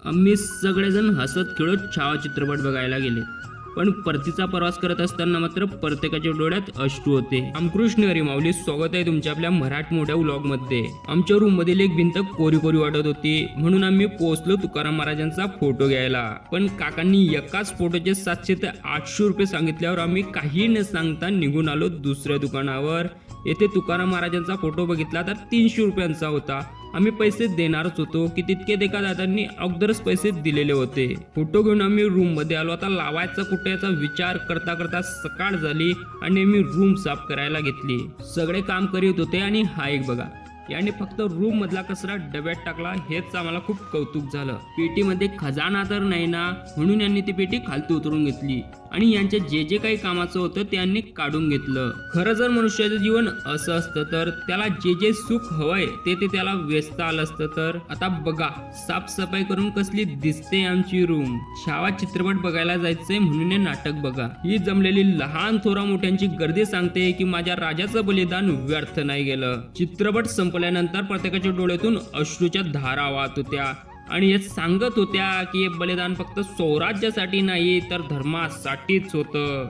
आम्ही सगळेजण हसत खेळत छावा चित्रपट बघायला गेले, पण परतीचा प्रवास करत असताना मात्र प्रत्येकाच्या डोळ्यात अश्रू होते. रामकृष्ण हरी माऊली, स्वागत आहे तुमच्या आपल्या मराठी मोठ्या व्लॉग मध्ये. आमच्या रूम मधील एक भिंत कोरी कोरी वाटत होती, म्हणून आम्ही पोहोचलो तुकाराम महाराजांचा फोटो घ्यायला. पण काकांनी एकाच फोटोचे 700 ते 800 रुपये सांगितल्यावर आम्ही काही न सांगता निघून आलो दुसऱ्या दुकानावर. येथे तुकाराम महाराजांचा फोटो बघितला तर 300 रुपयांचा होता. आम्ही पैसे देणारच होतो की तितके एका दादांनी अगोदरच पैसे दिलेले होते. फोटो घेऊन आम्ही रूम मध्ये आलो. आता लावायचा कुठे याचा विचार करता करता सकाळ झाली आणि मी रूम साफ करायला घेतली. सगळे काम करीत होते आणि हा एक बघा, याने फक्त रूम मधला कचरा डब्यात टाकला, हेच आम्हाला खूप कौतुक झालं. पेटीमध्ये खजाना तर नाही ना, म्हणून यांनी ती पेटी खालती उतरून घेतली आणि यांचे जे जे काही कामाचं होतं ते यांनी काढून घेतलं. खरं जर मनुष्याचं जीवन असं असतं तर त्याला जे जे सुख हवंय ते त्याला व्यस्त आलं असतं. तर आता बघा साफसफाई करून कसली दिसते आमची रूम. छावा चित्रपट बघायला जायचंय म्हणून हे नाटक बघा. ही जमलेली लहान थोरा मोठ्यांची गर्दी सांगते की माझ्या राजाचं बलिदान व्यर्थ नाही गेलं. चित्रपट संपल्यानंतर प्रत्येकाच्या डोळ्यातून अश्रूच्या धारा वाहत होत्या आणि हे सांगत होत्या की हे बलिदान फक्त स्वराज्यासाठी नाही तर धर्मासाठीच होतं.